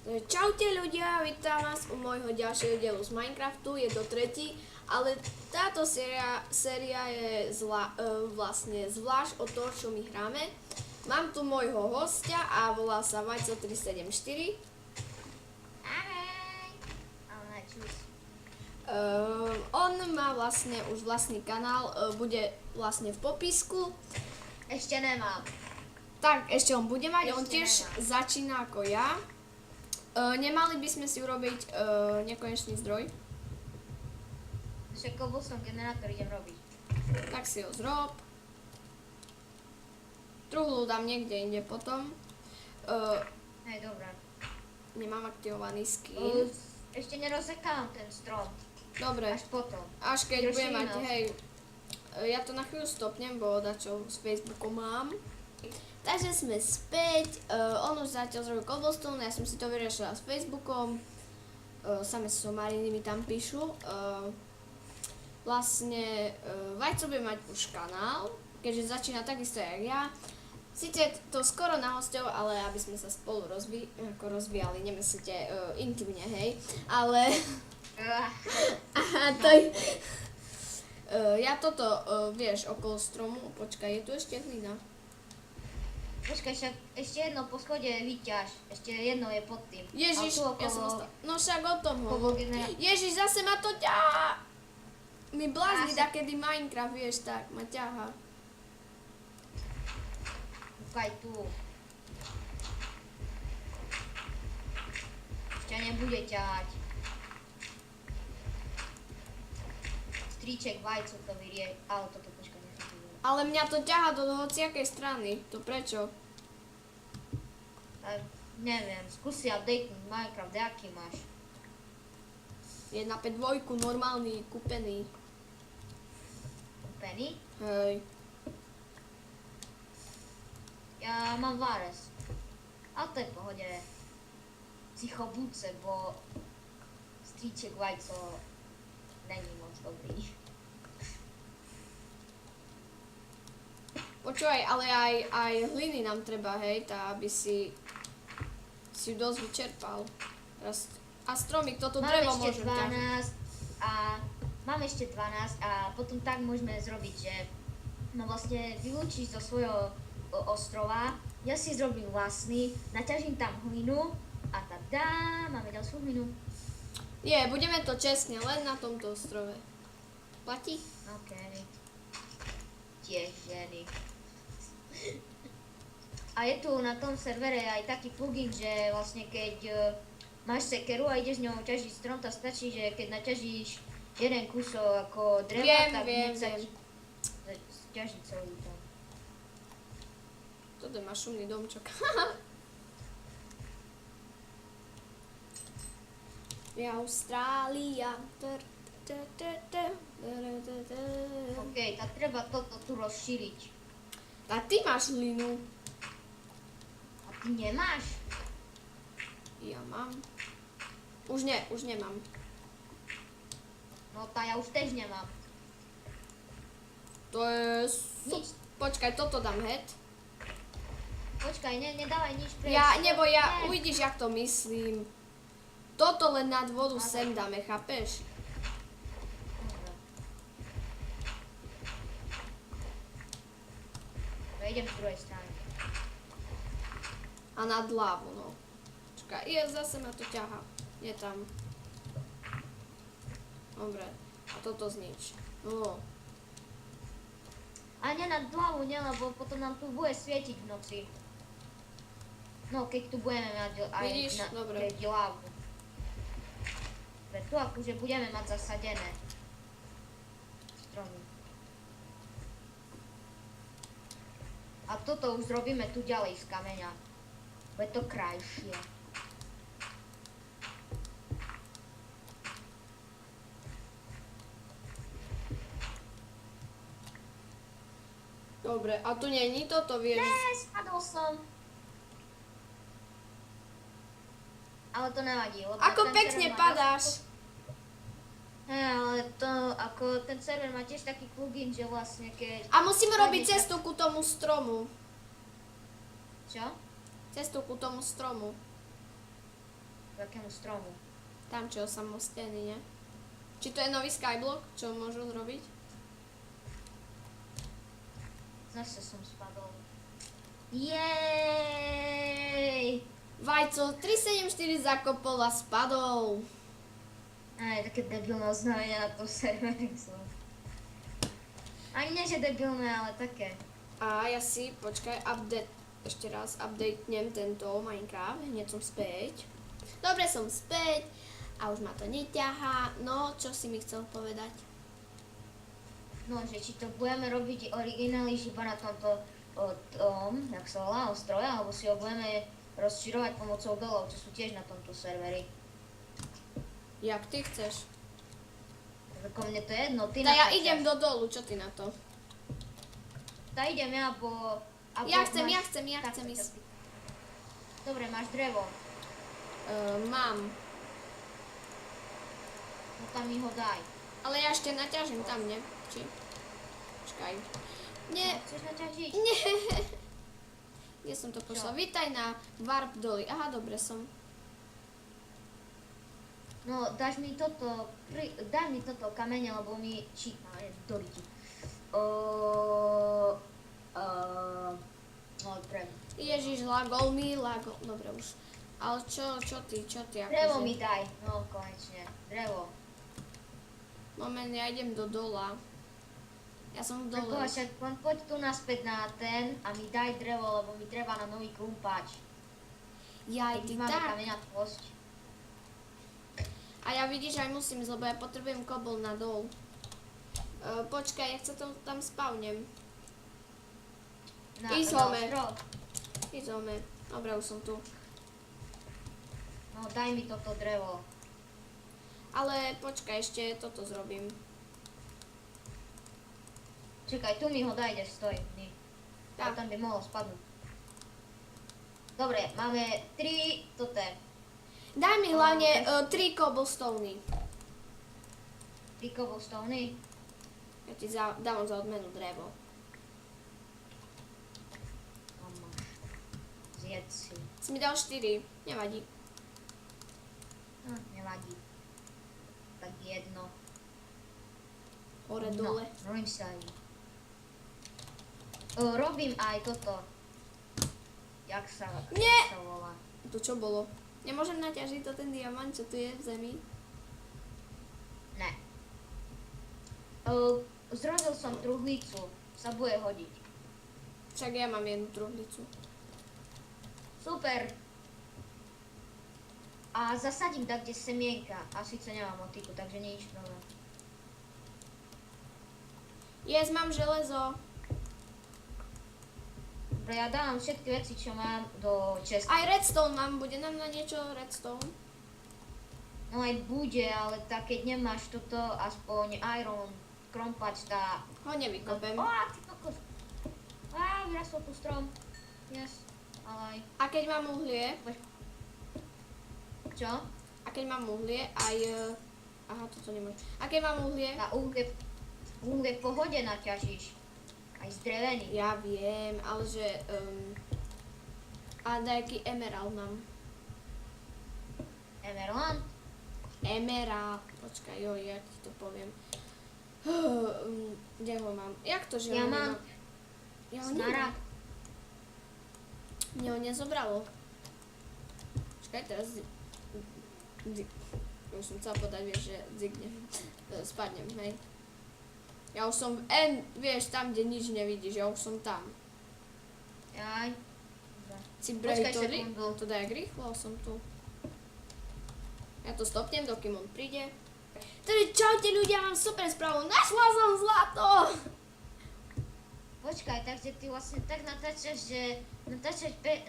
Čaute ľudia, vítam vás u môjho ďalšieho dielu z Minecraftu, je to tretí, ale táto séria je vlastne zvlášť o to, čo my hráme. Mám tu môjho hostia a volá sa Vajco374. Ahoj. Ale čus. On má vlastne už vlastný kanál, bude vlastne v popisku. Ešte nemám. Tak, ešte on bude mať, on Ešte tiež nemám. začína ako ja. Nemali by sme si urobiť nekonečný zdroj, Však bol som generátor, idem robiť. tak si ho zrob. Truhlu dám niekde inde potom. Hej, dobré. Nemám aktivovaný skin. Ešte nerozsekám ten strom. Dobre, Až potom. až keď budem mať, Rošírinosť. hej. Ja to na chvíľu stopnem, bo dačo s Facebookom mám. Takže sme späť, on už zatiaľ zrobil cobblestone, ja som si to vyriešila s Facebookom. Same somariny mi tam píšu. Vlastne Vajco bude mať už kanál, keďže začína takisto jak ja. Sice to skoro na hosťov, ale aby sme sa spolu rozvíjali, nemyslíte intimne, hej. Ale to je... Ja toto, vieš, okolo stromu, počkaj, je tu ešte hlina. Počkaj, však ešte jedno po schode vyťaž. Ešte jedno je pod tým. Ježiš, A tu ja som okolo- ostala. No však o tom okolo hovor. generátora. Ježiš, zase ma to ťahá. Mi blázni Ja takedy Minecraft, vieš, tak ma ťahá. Kúkaj tu. Ešte nebude ťahať. Stríček Vajco to vyrie. Ale toto počkaj, nechám to vyrie. Ale mňa to ťahá do hociakej strany. To prečo? Tak, neviem, skúsi updatenúť Minecraft, aký máš? 1.5.2, normálny, kúpený. Kúpený? Hej. Ja mám Vares. Ale to je v pohode. Psychobúce, bo stríček Vajco není moc dobrý. Počúvaj, ale aj hliny nám treba, hej, tá, aby si ju dosť vyčerpal. A stromík, toto Mám drevo ešte môžem ťahať. 12 a mám ešte 12 a potom tak môžeme zrobiť, že no vlastne vylúčiš zo svojho ostrova, ja si zrobím vlastný, naťažím tam hlinu a tada, máme ďalšiu hlinu. Budeme to čestne, len na tomto ostrove. Platí? OK. Tiež ženy. A je tu na tom servere aj taký plugin, že vlastne keď máš sekeru a ideš ňou ťažiť strom, tak stačí, že keď naťažíš jeden kúsok ako dreva, tak Viem. hneď sa ťaží celý tam. Toto má šumný domčok. Je Austrália. OK, tak treba toto tu rozšíriť. A ty máš hlinu. A ty nemáš? Ja mám. Už nemám. No tá ja už tež nemám. To je... Nič. Počkaj, toto dám head. Počkaj, nedávaj nič preč. Ja Ne. uvidíš, jak to myslím. Toto len nad vodu sem dáme, chápeš? Dobre. No idem z druhej strany. A nad lávu, no. Počkaj, zase ma to ťahá. Je tam. Dobre. A toto znič. No. A nie nad hlavu, nie, lebo potom nám tu bude svietiť v noci. No, keď tu budeme mať aj Vidíš? Dobre. keď hlavu. Tu akože budeme mať zasadené stromy. A toto už zrobíme tu ďalej z kameňa. Bude to krajšie. Dobre, a tu není toto, vieš? Spadol som. Ale to nevadí, lebo Ako ten pekne server má padáš. Ale to, ako ten server má tiež taký plugin, že vlastne keď... A musíme robiť Padneš cestu ku tomu stromu. Čo? Cestu ku tomu stromu. takému stromu. Tam čo samostený, ne? Či to je nový skyblock, čo môžu zrobiť? Zase som spadol. Jej! Vajco 374 zakopol a spadol. Aj, také debilné oznámenie na tom serveri sú. Ani nie, že debilné, ale také. A ja si, počkaj, ešte raz updatenem tento Minecraft, hneď som späť. Dobre, som späť a už ma to neťahá. No, čo si mi chcel povedať? No, že či to budeme robiť originály iba na tomto, jak sa volá, ostroje, alebo si ho budeme rozširovať pomocou dolov, čo sú tiež na tomto serveri. Jak ty chceš? Ako mne to je jedno, ty Ja natáčaš. idem do dolu, čo ty na to? Idem ja, bo Ja chcem Tak, ísť. Dobre, máš drevo, Mám, no tam mi ho daj. ale ja ešte naťažím tam, ne? Či? Počkaj. Nie, Chceš naťažiť? nie. Kde som to poslal? Vítaj na Warp doly. Aha, dobre som. No, daj mi toto kamene, lebo mi doriti. No, pre. Ježiš, lagol. Dobre už. Ale čo ty, Drevo akože? mi daj, no konečne, drevo. Moment, ja idem do dola. Ja som v dole. Však len poď tu naspäť na ten a mi daj drevo, lebo mi treba na nový krumpáč. Jaj, ty Máme tak. kameňa dosť. A ja vidíš, aj musím ísť, lebo ja potrebujem kobol na dol. Počkaj, ja sa to tam spavnem. Na Izome. ostrov. Ideme. Dobre, už som tu. No daj mi toto drevo. Ale počkaj, ešte toto zrobím. Čakaj, tu mi ho daj, kde stoj. Tak. Tam by mohol spadnúť. Dobre, máme 3 toté. Daj mi hlavne 3 cobblestony. 3 cobblestony. Ja ti dávam za odmenu drevo. Zjedz si. Si mi dal 4, nevadí. Nevadí. Tak jedno. Hore, dole. No, robím si aj. Robím aj toto. Jak sa volá? To čo bolo? Nemôžem naťažiť to ten diamant, čo tu je v zemi? Ne. Zrobil som truhlicu. Sa bude hodiť. Však ja mám jednu truhlicu. Super. A zasadím tak, kde semienka. A síce nemám motiku, takže nič nové. Mám železo. Dobre, ja dávam všetky veci, čo mám do česty. Aj redstone mám, bude nám na niečo redstone? No aj bude, ale tak keď nemáš toto, aspoň iron, krompač, tá... Ho nevykopem. Ty kokos. Vyrastol tu strom. Yes, ale aj... A keď mám uhlie? Čo? A keď mám uhlie, aj... Aha, toto nemôžem. A keď mám uhlie? Na uhlie v pohode naťažíš. Aj z dreveny. Ja viem, ale že... A nejaký emerald mám. Emerald? Emerald. Počkaj, ja ti to poviem. Kde ho mám? Jak to, že Ja ho mám nemám? Ja ho nemám. smaragd. Mne ho nezobralo. Počkaj, teraz... Už som chcela povedať, vieš, že spadnem, hej. Ja už som vieš, tam, kde nič nevidíš, ja už som tam. Jaj. Si Počkaj brejtori? sekundu. To daj rýchlo, som tu. Ja to stopnem, dokým on príde. Tedy čaute ľudia, mám super správu, našla som zlato! Počkaj, takže ty vlastne tak natáčaš, že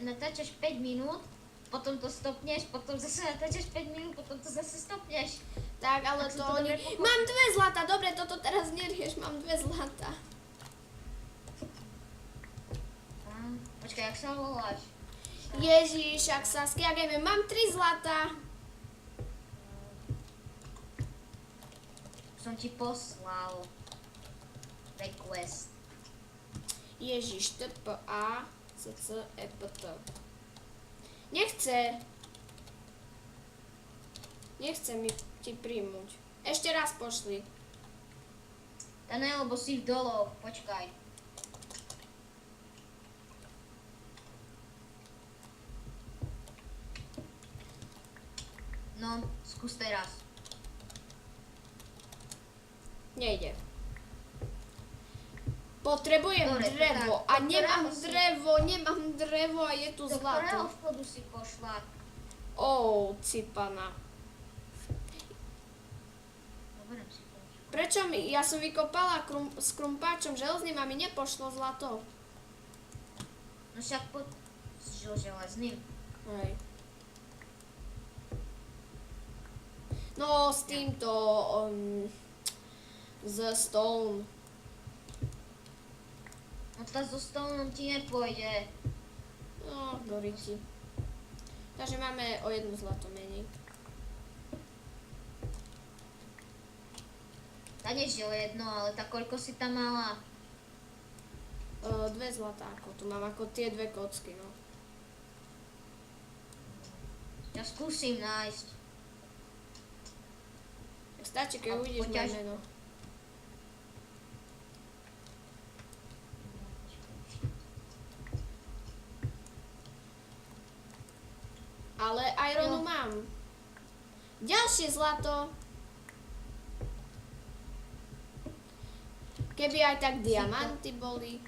natáčaš 5 minút, potom to stopneš, potom zase natáčaš 5 minút, potom to zase stopneš. Tak, ale Tak to som to oni... dobre pochopila. Mám 2 zlata, dobre, toto teraz nerieš, mám 2 zlata. Počkaj, jak sa voláš? Ježiš, ak sa skiageme, mám 3 zlata. Som ti poslal request. Ježiš, TPA, CC, EPT. Nechce. Nechcem ti príjmuť. Ešte raz pošli. To ne, lebo si v doloch, počkaj. No, skús teraz. Nejde. Potrebujem Dobre, drevo tak, a do nemám ktorého nemám drevo a je tu Do ktorého zlato. vchodu si pošla? Cipana. Dobre, si pošla. Prečo mi? Ja som vykopala s krumpáčom železným a mi nepošlo zlato. No však pod... s železným. Hej. No, s týmto... z stone. No tá so stonom ti nepôjde. No, doriti. Takže máme o jedno zlato menej. Tá než o jedno, ale tá koľko si tam mala? 2 zlatá, ako tu mám, ako tie 2 kocky, no. Ja skúsim nájsť. Tak stačí, keď A uvidíš moje poťaž- meno. Ale ironu Jo. mám. Ďalšie zlato. Keby aj tak diamanty boli.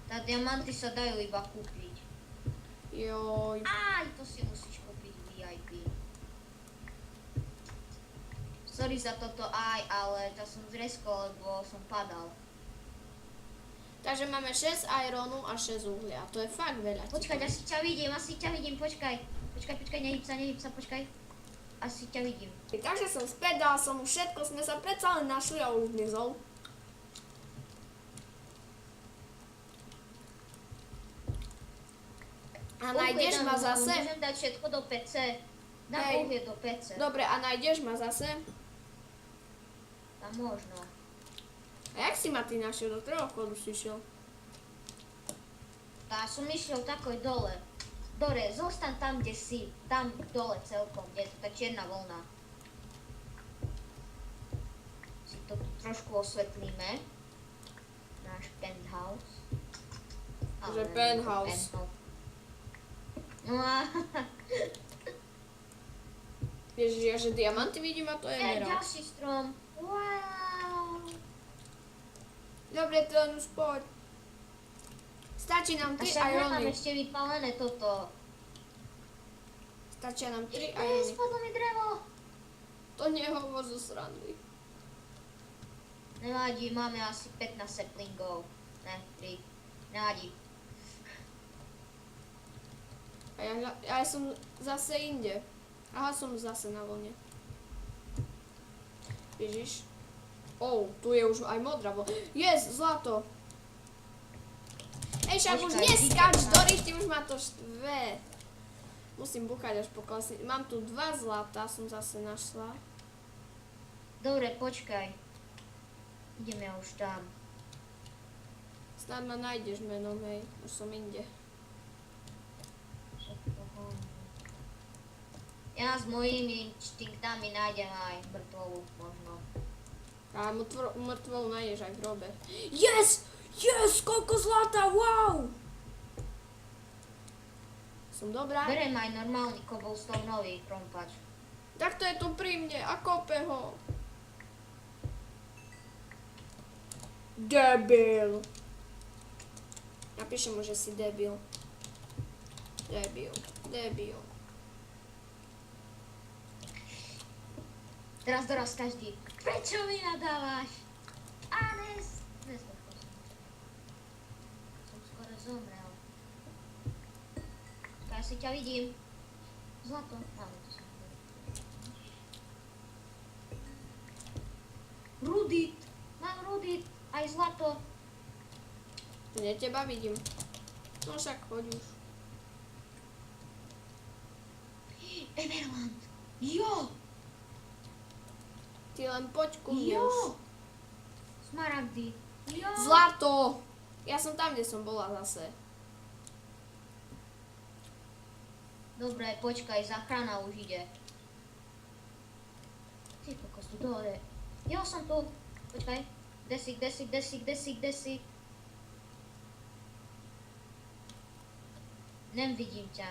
Tá diamanty sa dajú iba kúpiť. Joj. Aj, to si musíš kúpiť VIP. Sorry za toto aj, ale to som zreskol, lebo som padal. Takže máme 6 ironu a 6 uhlia. To je fakt veľa. Počkaj, asi ťa vidím, počkaj. Počkaj, nehyb sa, počkaj. Asi ťa vidím. Takže som späť, dal som mu všetko, sme sa predsa len našli a už zmizol. A nájdeš ma zase? Môžem dať všetko do PC. Dám Hej. uhlie do PC. Dobre, a nájdeš ma zase? Tam možno. A jak si ma ty našiel? Do ktorého chodu si išiel? Tá som išiel takoj dole. Dore, zostaň tam, kde si. Tam dole celkom, kde je to tá čierna vlna. Si to tu trošku osvetlíme. Náš penthouse. Že Ale penthouse. No a Vieš, ja že diamanty vidím a to je emerald. ďalší strom. Wow. Dobre, ten už poď. Stačí nám A 3 však nemám irony. ešte vypálené toto. Stačia nám 3 Ej, irony. spadlo mi drevo. To nehovor zo srandy. Nevadí, máme asi 15 saplingov. Ne, 3. Nevadí. A ja som zase inde. Aha, som zase na vlne. Ježiš. Tu je už aj modrá vlna. Yes, zlato. Však už Počkaj, neskač, vidím. Doris, ty už ma to štve. Musím buchať až po klasi. Mám tu 2 zlata, som zase našla. Dobre, počkaj. Ideme už tam. Snad ma nájdeš menom, hej. Už som inde. Ja s mojimi inštinktami nájdem aj mŕtvolu, možno. A mŕtvolu nájdeš aj v hrobe. Yes! Yes! Koľko zlata! Wow! Som dobrá? Berem aj normálny cobblestoneový krompač. Tak to je tu pri mne a kope ho. Debil. Napíšem mu, že si debil. Debil. Debil. Teraz doraz každý. Prečo mi nadávaš? Anes! Som skoro zomrel. Ja si ťa vidím. Zlato. Áno, to som videl. Rudit. Mám rudit. Aj zlato. Nie teba vidím. No však poď už. Emerald. Jo. Ty len poď ku mne už. Jo. Smaragdy. Jo. Zlato! Ja som tam, kde som bola zase. Dobre, počkaj, záchrana už ide. Ty kokos, tu dole. Jo, som tu. Počkaj. Kde si? Nevidím ťa.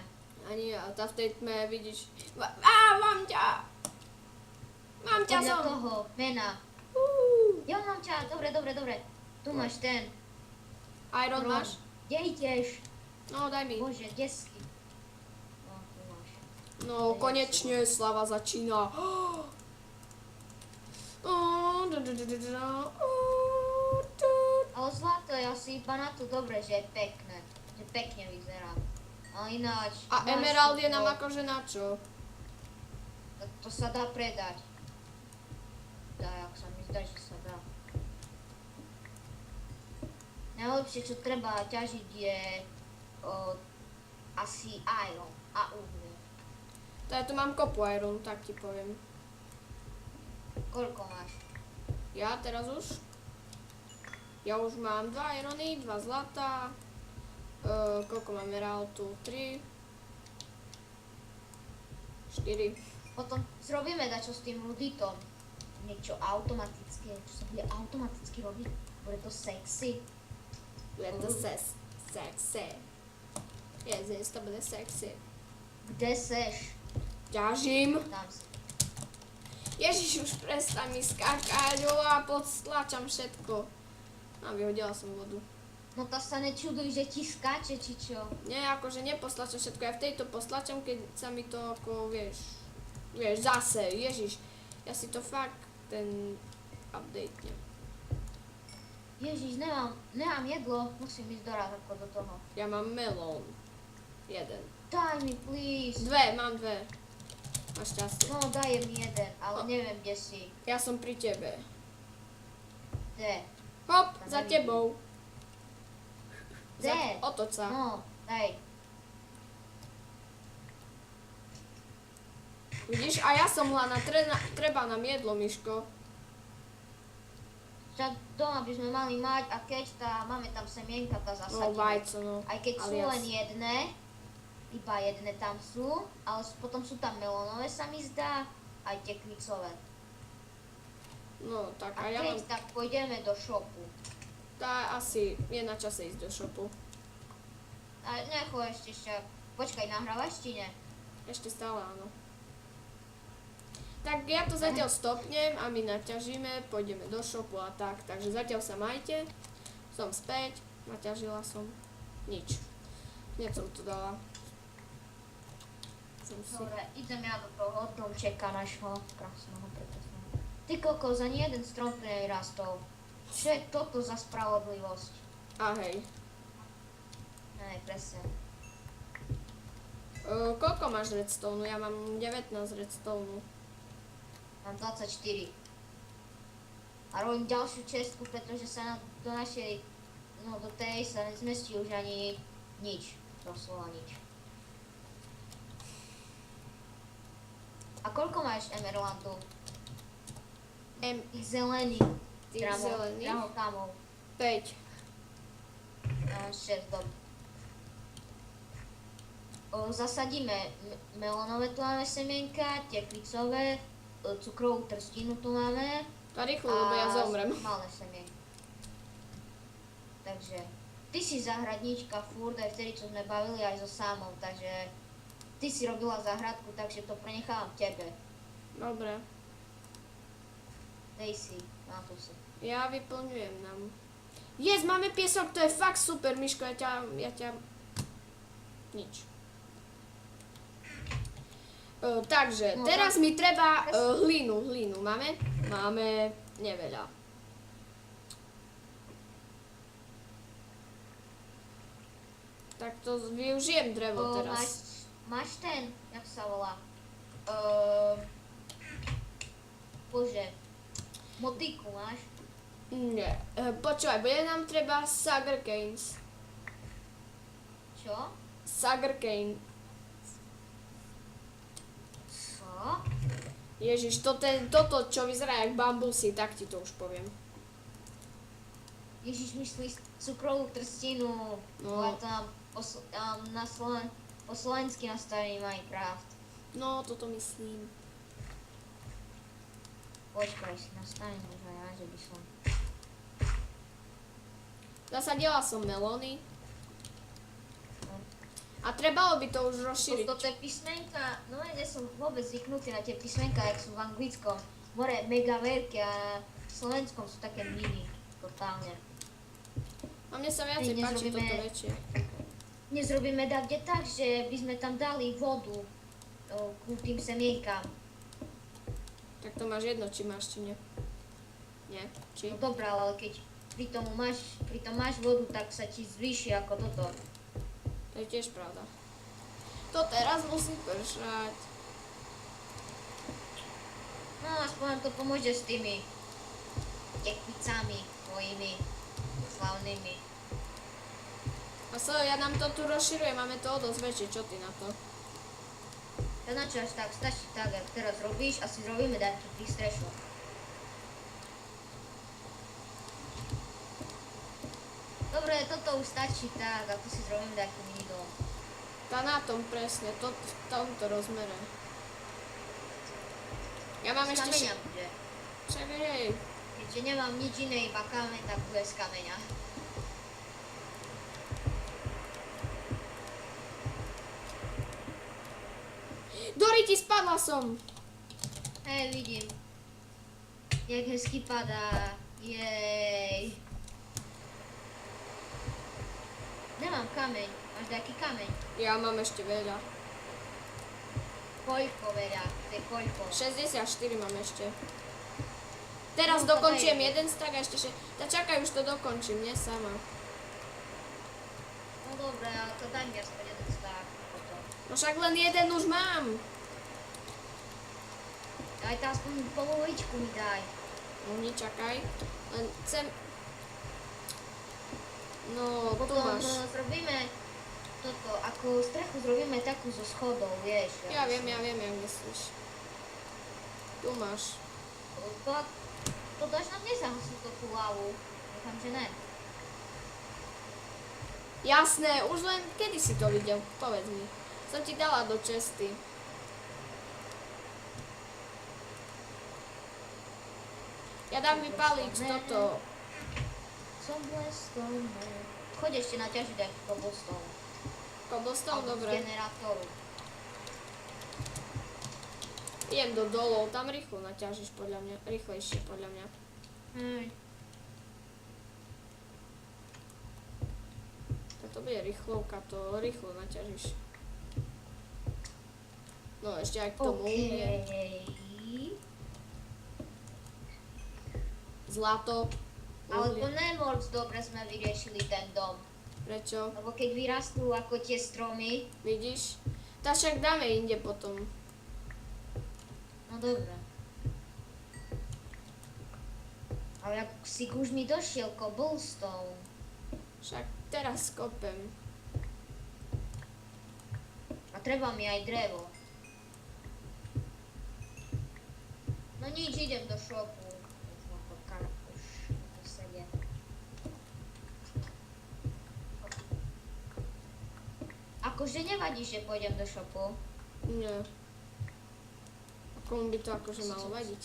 Ani ja, tá v tej tme vidíš. Mám ťa! Mám ťa Podľa som! toho mena. Jo, mám ťa. Dobre. Tu máš ten. Iron Krom. máš? Kde ideš? No, daj mi. Bože, kde si? No, tu máš. No, konečne slava začína. Ale zlato je asi iba na to dobre, že je pekné. Že pekne vyzerá. Ale ináč... A máš emerald je to- nám akože na čo? To sa dá predať. Tak sa mi zdá, že sa dá. Najlepšie, čo treba ťažiť, je asi iron a uhlie. To ja tu mám kopu iron, tak ti poviem. Koľko máš? Ja teraz už? Ja už mám 2 irony, 2 zlata. Koľko mám emeraldu? 3. 4. Potom zrobíme dačo s tým ruditom. Niečo automatické, čo sa bude automaticky robiť. Bude to sexy. Bude to sexy. Ježiš, to bude sexy. Kde seš? Ťažím. Tam si. Ježiš, už prestaň mi skákať, a podstlačam všetko. A vyhodila som vodu. No to sa nečuduj, že ti skáče, či čo? Nie, akože nepostlačam všetko, ja v tejto postlačam, keď sa mi to ako, vieš, zase, ježiš. Ja si to fakt, ten update. Ježiš, nemám jedlo, musím ísť doraz ako do toho. Ja mám melón. 1. Daj mi, please. 2, mám 2. Máš šťastie. No, daj mi jeden, ale neviem, kde si. Ja som pri tebe. Kde? Hop, Tam za nevidím. tebou. Kde? Otoč sa. No, daj. Vidíš, a ja som hľadná, treba nám jedlo, Miško. Však doma by sme mali mať a keď máme tam semienka, tá No, zasadíme. vajco, no. Aj keď sú alias. len jedné, iba jedné tam sú, ale potom sú tam melónové, sa mi zdá, aj tekvicové. No, tak A a ja keď mám, tak pôjdeme do shopu. tá asi je na čase ísť do shopu. A necho ešte však, počkaj, nahrávaš či ne? Ešte stále áno. Tak ja to zatiaľ stopnem a my naťažíme, pôjdeme do shopu a tak. Takže zatiaľ sa majte. Som späť, naťažila som. Nič. Hneď som to dala. Som si... Dobre, idem ja do toho domčeka našho krásneho prekrásneho. Ty kokos, ani jeden strom tu nevyrastol. Čo je toto za spravodlivosť? A hej. Ne, presne. Koľko máš redstone? Ja mám 19 redstone. Mám 24. A robím ďalšiu čestku, pretože sa do našej, no do tej sa nezmestí už ani nič. Doslova nič. A koľko máš emeraldu? Tých zelených. Tých zelených? Drahokamov. 5. Mám 6 dob. Zasadíme melónové, tu máme semienka, tekvicové, cukrovú trstinu tu máme. To rýchlo, lebo ja zomrem. Malé semienka. Takže, ty si zahradníčka furt, aj vtedy, čo sme bavili aj so Sámom, takže ty si robila záhradku, takže to prenechávam tebe. Dobre. Dej si, na to si. Ja vyplňujem nám. Yes, máme piesok, to je fakt super, Miško, ja ťa... Nič. Takže, No, teraz mi treba hlinu. Máme? Máme neveľa. Tak to využijem drevo teraz. Máš ten, jak sa volá? Bože, motiku máš? Nie. Počúvaj, bude nám treba sugarcanes. Čo? Sugarcane. Co? Ježiš, toto, čo vyzerá jak bambusy, tak ti to už poviem. Ježiš, myslíš cukrovú trstinu. No. Ja tam po slovensky nastavený Minecraft. No, toto myslím. Počkaj, si nastavím už aj ja, že by som... Zasadila som melóny. A trebalo by to už rozšíriť. Toto je písmenka, no nie som vôbec zvyknutý na tie písmenka, jak sú v anglickom. More mega veľké a v slovenskom sú také mini, totálne. A mne sa viacej Dnes páči robíme- toto väčšie. Dnes robíme kde tak, že by sme tam dali vodu ku tým semienkám. Tak to máš jedno, či máš, či nie. Nie? Či? No dobré, ale keď pri tom máš vodu, tak sa ti zvýši ako toto. To je tiež pravda. To teraz musí pršať. No aspoň nám to pomôže s tými tekvicami tvojimi slavnými. A ja nám to tu rozširuje, máme to o dosť väčšie, čo ty na to? To na čo až tak stačí tak, jak teraz robíš a si zrobíme taký prístrešok. Dobre, toto už stačí tak, a tu si zrobím taký mini dom. Tá na tom presne, v tomto rozmere. Ja mám Z ešte... kameňa bude. Však hej. Keďže nemám nič iné, iba kameň, tak bude z kameňa. Doriti, spadla som! Hej, vidím. Jak hezky padá. Jej. Nemám kameň. Máš nejaký kameň? Ja mám ešte veľa. Koľko veľa? To je koľko? 64 mám ešte. Teraz No, to dokončím daj. jeden stack a ešte... Tak čakaj, už to dokončím, nie sama. No dobre, ale to daj mi aspoň jeden stav. Potom. No však len jeden už mám. Daj to aspoň polovičku mi daj. No nečakaj. Len chcem... No, tu Potom máš. zrobíme toto, ako strechu zrobíme takú zo schodov, vieš. Ja viem, jak myslíš. Tu máš. To dáš nám nezahasiť tú lavu. Dúfam, že ne. Jasné, už len kedy si to videl? Povedz mi. Som ti dala do česty. Ja dám vypaliť toto. Som blestom. Choď ešte naťažiť aj cobblestone. Cobblestone, Alebo z dobre. generátoru. Idem do dolov, tam rýchlo naťažíš podľa mňa. Rýchlejšie podľa mňa. Toto bude rýchlovka, to rýchlo naťažíš. No ešte aj k tomu uhlie. Zlato. Ale to Uhlie. nemoc dobre sme vyriešili ten dom. Prečo? Lebo keď vyrastú ako tie stromy, Vidíš? Tak však dáme inde potom. no dobre. Ale ak si už mi došiel cobblestone, Však teraz kopem. a treba mi aj drevo. No nič, idem do shopu. Už ma to sedie. Akože nevadí, že pôjdem do shopu. Nie. Komu by to akože malo vadiť?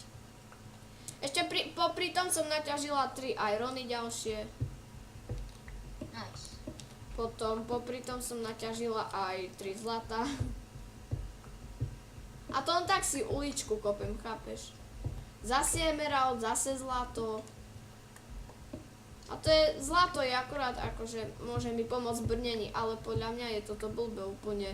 Ešte popri tom som naťažila 3 irony ďalšie. Nice. Potom popri tom som naťažila aj 3 zlata. A to len tak si uličku kopem, chápeš? Zase emerald, zase zlato. A to je, zlato je akorát akože môže mi pomôcť v brnení, ale podľa mňa je toto blbé úplne.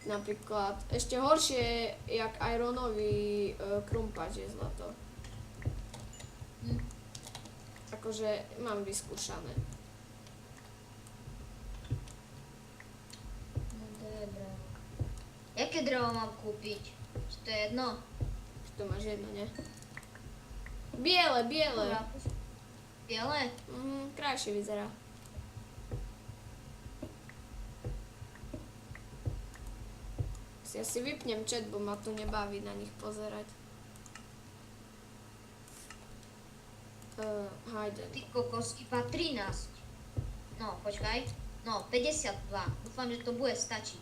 Napríklad ešte horšie, jak ironový krumpač je zlato. Akože mám vyskúšané. No dobre. Jaké drevo mám kúpiť? Či to je jedno? To máš jedno, nie? Biele, biele. Biele? Krajšie vyzerá. Ja si vypnem chat, bo ma to nebaví na nich pozerať. Hajde. Ty kokos, iba 13. No, počkaj. No, 52. Dúfam, že to bude stačiť.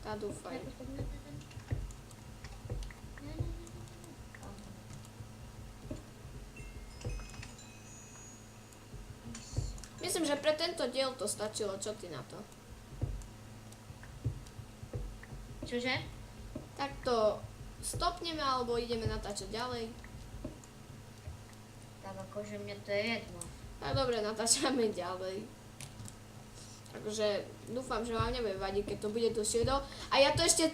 Tá dúfaj. myslím, že pre tento diel to stačilo. Čo ty na to? Čože? Tak to stopneme, alebo ideme natáčať ďalej. Tak akože mne to je jedno. Tak dobre, natáčame ďalej. Takže dúfam, že vám nebude vadiť, keď to bude dlhšie video. A ja to ešte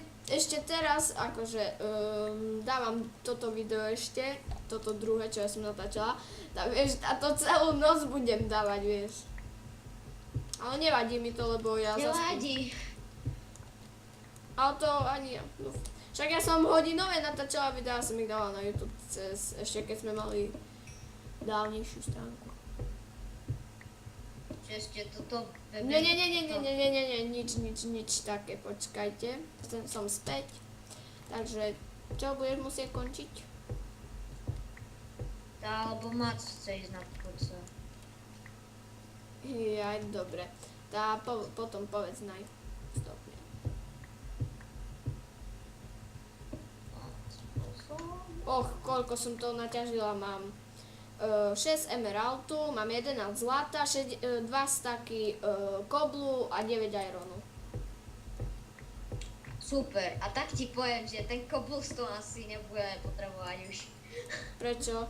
teraz, akože dávam toto video ešte, toto druhé, čo ja som natáčala. Tak vieš, a to celú noc budem dávať, vieš. Ale nevadí mi to, lebo ja Nevadí. Ale to ani ja. Však ja som hodinové natáčala videá, som ich dala na YouTube ešte keď sme mali dávnejšiu stránku. Že ešte toto... Nie, nič také, počkajte. Som späť. Takže, čo budeš musieť končiť? Tá, alebo Mac chce ísť na púce. Jaj, dobre. Potom povedz stopne. Koľko som to naťažila, mám 6 emeraldu, mám 11 zlata, 2 staky koblu a 9 ironu. Super, a tak ti poviem, že ten cobblestone asi nebudeme potrebovať už. Prečo?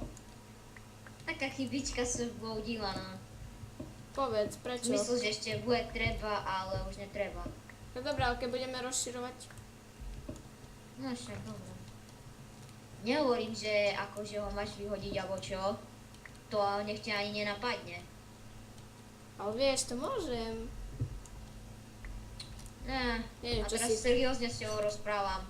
Taká chybička sa vloudila, no. Povedz, prečo? Myslel, že ešte bude treba, ale už netreba. No dobré, ale keď budeme rozširovať. No však, dobré. Nehovorím, že akože ho máš vyhodiť alebo čo. To nech ťa ani nenapadne. Ale vieš, to môžem. Ne, Neviem, a čo teraz si... seriózne si ho rozprávam.